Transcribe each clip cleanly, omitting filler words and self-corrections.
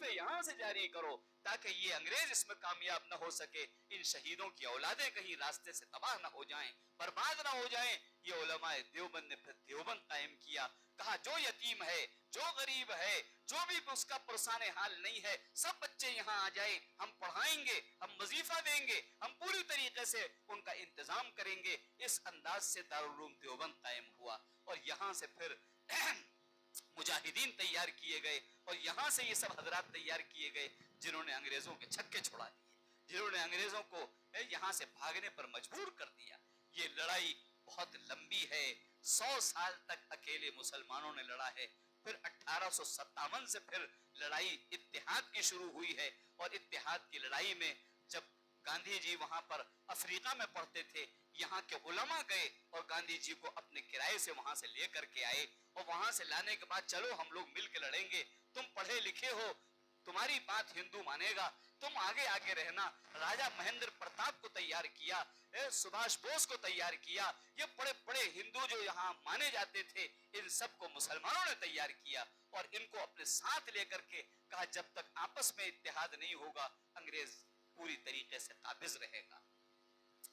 वजीफे यहाँ से जारी करो ताकि ये अंग्रेज इसमें कामयाब न हो सके, इन शहीदों की औलादें कहीं रास्ते से तबाह न हो जाएं, बर्बाद न हो जाएं। ये उलमाए देवबंद ने फिर देवबंद कायम किया। कहा जो यतीम है, जो गरीब है, जो भी उसका पुरसाने हाल नहीं है, सब बच्चे यहाँ आ जाए, हम पढ़ाएंगे, हम वजीफा देंगे, हम पूरी तरीके से उनका इंतजाम करेंगे। इस अंदाज से दारुल उलूम देवबंद कायम हुआ और यहाँ से फिर मुजाहिदीन तैयार किए गए और यहाँ से ये सब हजरात तैयार किए गए जिन्होंने अंग्रेजों के छक्के छुड़ा दिए, जिन्होंने अंग्रेजों को यहाँ से भागने पर मजबूर कर दिया। ये लड़ाई बहुत लंबी है, 100 साल तक अकेले मुसलमानों ने लड़ा है। फिर 1857 से फिर लड़ाई इत्तेहाद की शुरू हुई है और इत्तेहाद की लड़ाई में जब गांधी जी वहां पर अफ्रीका में पढ़ते थे, यहाँ के उलमा गए और गांधी जी को अपने किराए से वहां से लेकर के आए और वहां से लाने के बाद चलो हम लोग मिल के लड़ेंगे, तुम पढ़े लिखे हो, तुम्हारी बात हिंदू मानेगा, तुम आगे आगे रहना। राजा महेंद्र प्रताप को तैयार किया, सुभाष बोस को तैयार किया, ये बड़े बड़े हिंदू जो यहाँ माने जाते थे इन सबको मुसलमानों ने तैयार किया और इनको अपने साथ लेकर के कहा जब तक आपस में इत्तेहाद नहीं होगा अंग्रेज पूरी तरीके से काबिज रहेगा।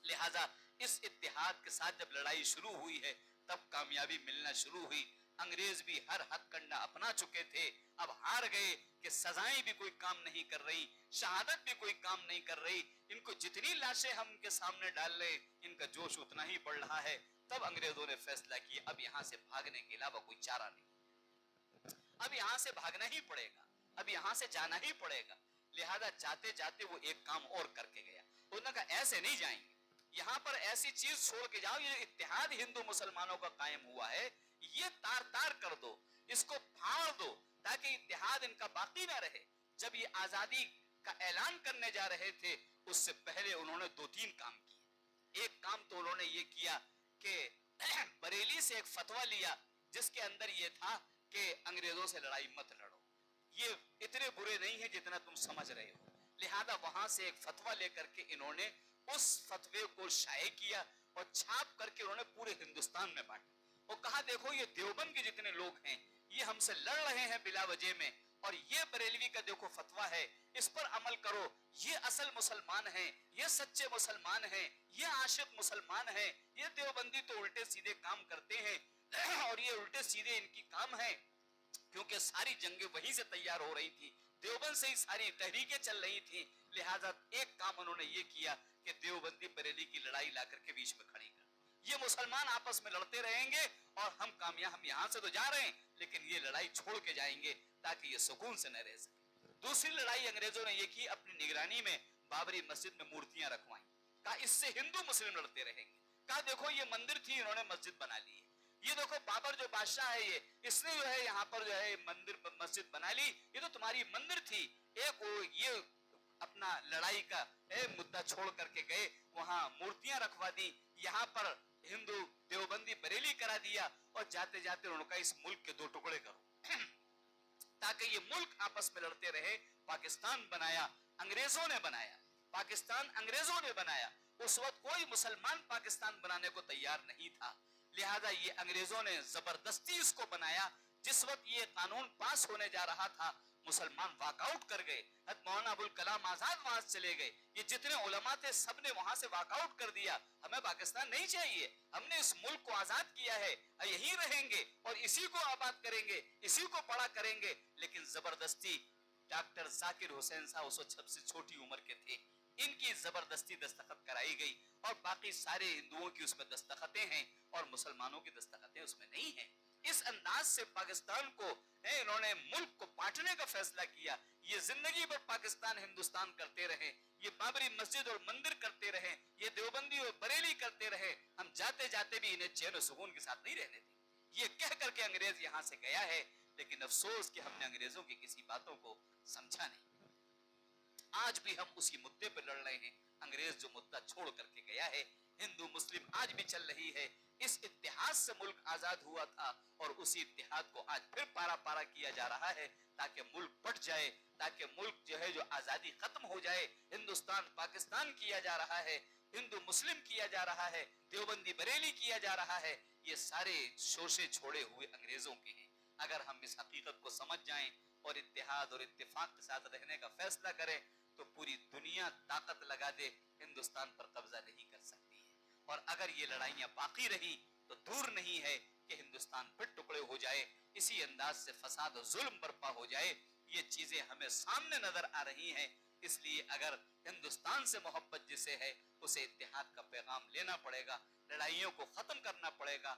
लिहाजा इस इत्तेहाद के साथ जब लड़ाई शुरू हुई है तब कामयाबी मिलना शुरू हुई। अंग्रेज भी हर हथकंडा अपना चुके थे, अब हार गए कि सजाएं भी कोई काम नहीं कर रही, शहादत भी कोई काम नहीं कर रही, इनको जितनी लाशें हम इनके सामने डाल रहे इनका जोश उतना ही बढ़ रहा है। तब अंग्रेजों ने फैसला किया अब यहाँ से भागने के अलावा कोई चारा नहीं, अब यहाँ से भागना ही पड़ेगा, अब यहाँ से जाना ही पड़ेगा। लिहाजा जाते जाते वो एक काम और करके गया, उन्होंने कहा ऐसे नहीं जाएंगे, यहाँ पर ऐसी चीज छोड़ के जाओ, ये इत्तेहाद हिंदू मुसलमानों का कायम हुआ है, ये तार तार कर दो, इसको फाड़ दो ताकि इत्तेहाद इनका बाकी ना रहे। जब ये आजादी का ऐलान करने जा रहे थे उससे पहले उन्होंने 2-3 काम किए। एक काम तो उन्होंने ये किया कि बरेली से एक फतवा लिया जिसके अंदर ये था कि अंग्रेजों से लड़ाई मत लड़ो, ये इतने बुरे नहीं है जितना तुम समझ रहे हो। लिहाजा वहां से एक फतवा लेकर के इन्होंने उस फतवे को शाये किया और छाप करके उन्होंने पूरे हिंदुस्तान में बांटा और कहा देखो ये देवबंद के जितने लोग हैं ये हमसे लड़ रहे हैं बिला वजह में और ये बरेलवी का देखो फतवा है, इस पर अमल करो, ये असल मुसलमान हैं, ये सच्चे मुसलमान हैं, ये आशिक मुसलमान हैं, ये देवबंदी तो उल्टे सीधे काम करते हैं और ये उल्टे सीधे इनकी काम है क्योंकि सारी जंगें वहीं से तैयार हो रही थी, देवबंद से ही सारी तहरीकें चल रही थी। लिहाजा एक काम उन्होंने ये किया कि देवबंदी बरेली की लड़ाई ला करके बीच में खड़ी कर, ये मुसलमान आपस में लड़ते रहेंगे और हम कामयाब, हम यहाँ से तो जा रहे हैं लेकिन ये लड़ाई छोड़ के जाएंगे ताकि ये सुकून से न रह सके। दूसरी लड़ाई अंग्रेजों ने ये की, अपनी निगरानी में बाबरी मस्जिद में मूर्तियां रखवाई, कहा इससे हिंदू मुस्लिम लड़ते रहेंगे। कहा देखो ये मंदिर थी इन्होंने मस्जिद बना ली है, ये देखो बाबर जो बादशाह है ये इसने जो है यहाँ पर जो है मंदिर मस्जिद बना ली, ये तो तुम्हारी मंदिर थी। एक वो ये अपना लड़ाई का मुद्दा छोड़ करके गए, वहां मूर्तियां रखवा दी, यहाँ पर हिंदू देवबंदी बरेली करा दिया और जाते जाते उन्होंने कहा इस मुल्क के 2 टुकड़े करो ताकि ये मुल्क आपस में लड़ते रहे। पाकिस्तान बनाया, अंग्रेजों ने बनाया, पाकिस्तान अंग्रेजों ने बनाया, उस वक्त कोई मुसलमान पाकिस्तान बनाने को तैयार नहीं था। लिहाजा ये अंग्रेजों ने जबरदस्ती इसको बनाया। जिस वक्त ये कानून पास होने जा रहा था मुसलमान वॉकआउट कर गए, मौलाना अबुल कलाम आजाद वहां से चले गए, ये जितने उलमा थे सबने वहां से वॉकआउट कर दिया, हमें पाकिस्तान नहीं चाहिए, हमने इस मुल्क को आजाद किया है, यही रहेंगे और इसी को आबाद करेंगे, इसी को बड़ा करेंगे। लेकिन जबरदस्ती डॉक्टर जाकिर हुसैन साहब उस वक्त सबसे छोटी उम्र के थे, इनकी जबरदस्ती दस्तखत कराई गई और बाकी सारे हिंदुओं की उसमें दस्तखतें हैं और मुसलमानों की दस्तखतें उसमें नहीं है। इस अंदाज से पाकिस्तान को इन्होंने मुल्क को बांटने का फैसला किया। ये जिंदगी भर पाकिस्तान हिंदुस्तान करते रहे, ये बाबरी मस्जिद और मंदिर करते रहे, ये देवबंदी और बरेली करते रहे, हम जाते जाते भी इन्हें चैन और सुकून के साथ नहीं रहने थे। ये कह करके अंग्रेज यहाँ से गया है, लेकिन अफसोस कि हमने अंग्रेजों की किसी बातों को समझा नहीं। आज भी हम उसी मुद्दे पर लड़ रहे हैं, अंग्रेज जो मुद्दा छोड़ करके गया है, हिंदू मुस्लिम आज भी चल रही है। इस इत्तेहाद से मुल्क आजाद हुआ था और उसी इत्तेहाद को आज फिर पारा पारा किया जा रहा है ताकि मुल्क बट जाए, ताकि मुल्क जो है जो आजादी खत्म हो जाए। हिंदुस्तान पाकिस्तान किया जा रहा है, हिंदू मुस्लिम किया जा रहा है, देवबंदी बरेली किया जा रहा है, ये सारे शोषे छोड़े हुए अंग्रेजों के हैं। अगर हम इस हकीकत को समझ जाएं اور اتحاد اور اتفاق کے ساتھ رہنے کا فیصلہ کرے تو پوری دنیا طاقت لگا دے ہندوستان پر قبضہ نہیں کر سکتی ہے. اور اگر یہ لڑائیاں باقی رہی تو دور نہیں ہے کہ ہندوستان پھر ٹکڑے ہو جائے, اسی انداز سے فساد و ظلم برپا ہو جائے. یہ چیزیں ہمیں سامنے نظر آ رہی ہیں. اس لیے اگر ہندوستان سے محبت جسے ہے اسے اتحاد کا پیغام لینا پڑے گا, لڑائیوں کو ختم کرنا پڑے گا.